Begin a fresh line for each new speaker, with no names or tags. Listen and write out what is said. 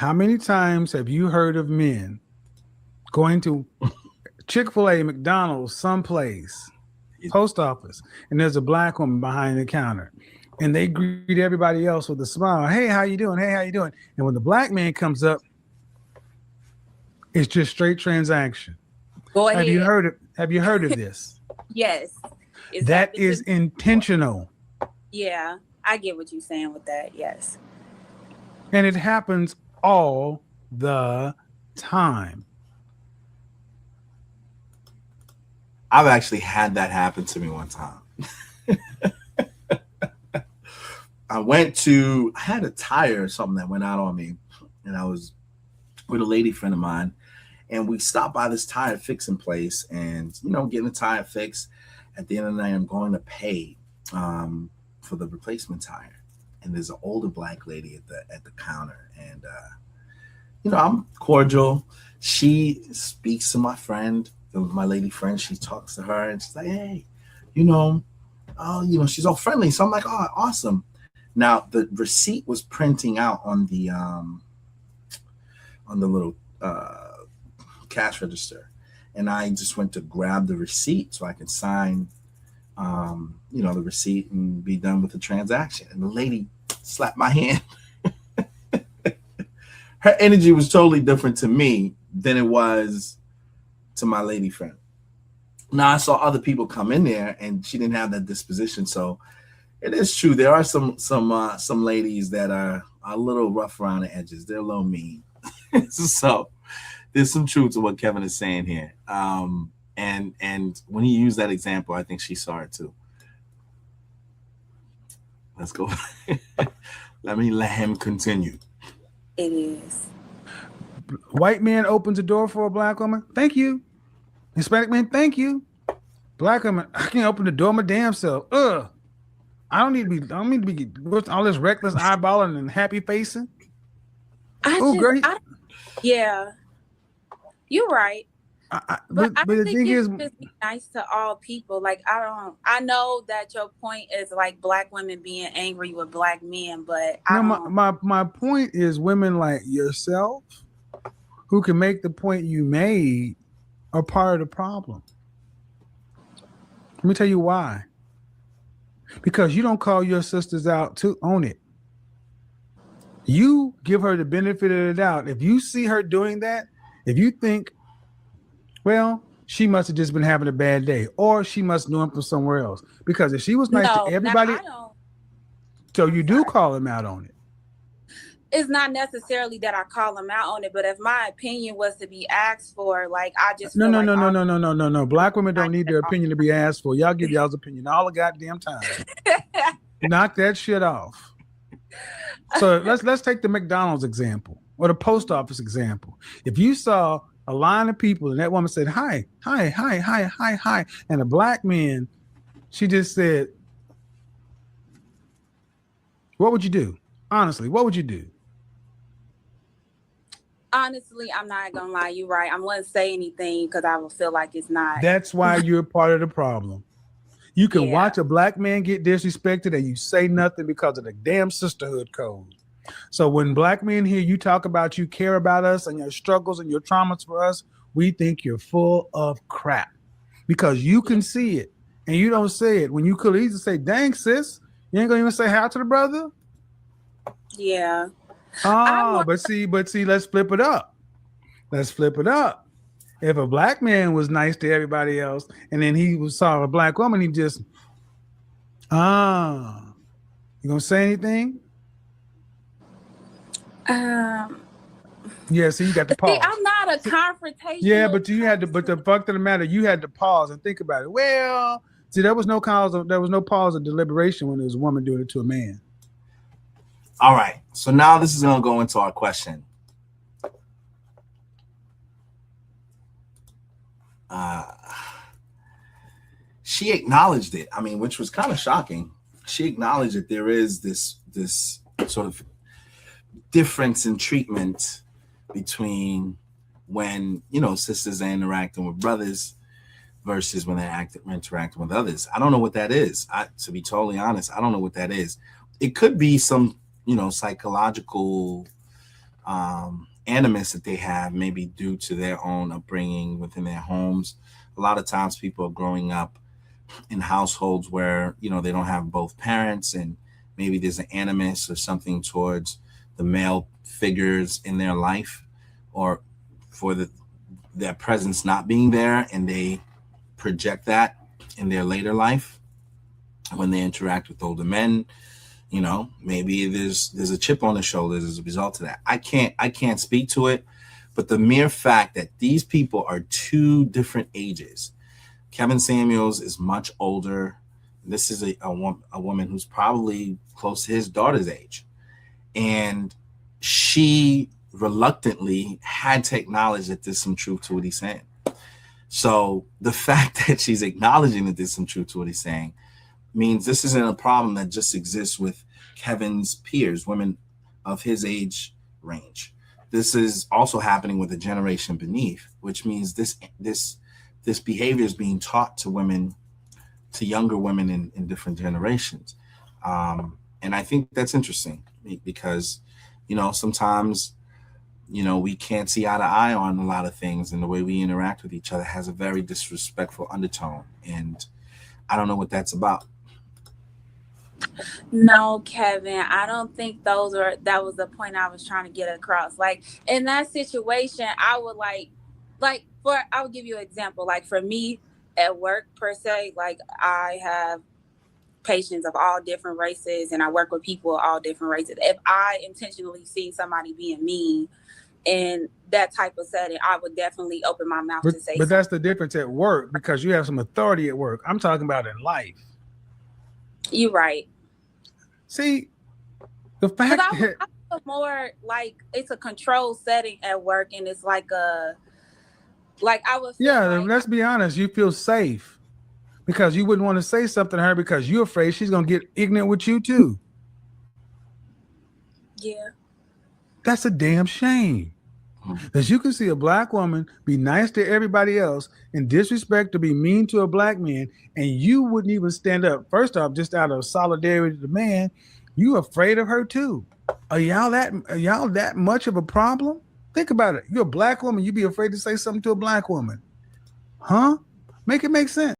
How many times have you heard of men going to Chick-fil-A, McDonald's, someplace, post office, and there's a black woman behind the counter, and they greet everybody else with a smile. Hey, how you doing? Hey, how you doing? And when the black man comes up, it's just straight transaction.
Go
Have you
ahead.
heard of this?
Yes. It's
That
happened to
is
me before.
intentional.
Yeah, I get what you're saying with that. Yes.
And it happens all the time.
I've actually had that happen to me one time. I had a tire or something that went out on me, and I was with a lady friend of mine, and we stopped by this tire fixing place, and getting the tire fixed. At the end of the night, I'm going to pay for the replacement tire, and there's an older black lady at the counter, and I'm cordial. She speaks to my friend, my lady friend. She talks to her, and she's like, "Hey, she's all friendly." So I'm like, "Oh, awesome." Now the receipt was printing out on the little cash register, and I just went to grab the receipt so I could sign, the receipt and be done with the transaction. And the lady slapped my hand. Her energy was totally different to me than it was to my lady friend. Now I saw other people come in there, and she didn't have that disposition. So it is true. There are some ladies that are a little rough around the edges. They're a little mean. So there's some truth to what Kevin is saying here. And when he used that example, I think she saw it too. Let's go. Let him continue.
It is.
White man opens a door for a black woman. Thank you. Hispanic man, thank you. Black woman, I can't open the door my damn self. Ugh. I don't need to be with all this reckless eyeballing and happy facing.
Great. Yeah, you're right. But I
the
think
thing
you
is,
should just be nice to all people. Like, I know that your point is like black women being angry with black men, but
my point is women like yourself who can make the point you made are part of the problem. Let me tell you why. Because you don't call your sisters out to own it. You give her the benefit of the doubt. If you see her doing that, if you think, well, she must have just been having a bad day, or she must know him from somewhere else. Because if she was nice to everybody, so you do call him out on it.
It's not necessarily that I call him out on it, but if my opinion was to be asked for, like, I just
no. Black women don't need their opinion to be asked for. Y'all give y'all's opinion all the goddamn time. Knock that shit off. So let's take the McDonald's example or the post office example. If you saw a line of people and that woman said, hi, and a black man, she just said, what would you do? Honestly, what would you do?
Honestly, I'm not gonna lie. You're right. I wouldn't say anything because I would feel like it's not.
That's why you're part of the problem. You can watch a black man get disrespected and you say nothing because of the damn sisterhood code. So when black men hear you talk about you care about us and your struggles and your traumas for us, we think you're full of crap because you can see it and you don't say it. When you could easily say, dang, sis, you ain't gonna even say hi to the brother?
Yeah.
But see, let's flip it up. If a black man was nice to everybody else and then he saw a black woman, he just, you gonna say anything? Yeah, see, you got to pause.
See, I'm not a confrontation.
Yeah, but the fact of the matter, you had to pause and think about it. Well, see, there was no pause of deliberation when there was a woman doing it to a man.
All right. So now this is going to go into our question. She acknowledged it. I mean, which was kind of shocking. She acknowledged that there is this sort of difference in treatment between when, sisters are interacting with brothers versus when they're interacting with others. I don't know what that is. To be totally honest, I don't know what that is. It could be some, psychological animus that they have, maybe due to their own upbringing within their homes. A lot of times people are growing up in households where, you know, they don't have both parents, and maybe there's an animus or something towards the male figures in their life, or for their presence not being there, and they project that in their later life when they interact with older men. You know, maybe there's a chip on the shoulders as a result of that. I can't speak to it, but the mere fact that these people are two different ages. Kevin Samuels is much older. This is a woman who's probably close to his daughter's age, and she reluctantly had to acknowledge that there's some truth to what he's saying. So the fact that she's acknowledging that there's some truth to what he's saying means this isn't a problem that just exists with Kevin's peers, women of his age range. This is also happening with the generation beneath, which means this behavior is being taught to women, to younger women in different generations. And I think that's interesting because, you know, sometimes, you know, we can't see eye to eye on a lot of things, and the way we interact with each other has a very disrespectful undertone. And I don't know what that's about.
No, Kevin, I don't think that was the point I was trying to get across. Like in that situation, I would I would give you an example. Like for me at work per se, like I have patients of all different races and I work with people of all different races. If I intentionally see somebody being mean in that type of setting, I would definitely open my mouth to say something.
But that's the difference at work, because you have some authority at work. I'm talking about in life.
You're right.
See, the fact
I
that
feel more like it's a controlled setting at work, and it's like I would feel like,
let's be honest, you feel safe because you wouldn't want to say something to her because you're afraid she's gonna get ignorant with you too.
Yeah.
That's a damn shame. Because you can see a black woman be nice to everybody else and disrespect to be mean to a black man, and you wouldn't even stand up. First off, just out of solidarity to the man, you afraid of her too. Are y'all that much of a problem? Think about it. You're a black woman, you be afraid to say something to a black woman. Huh? Make it make sense.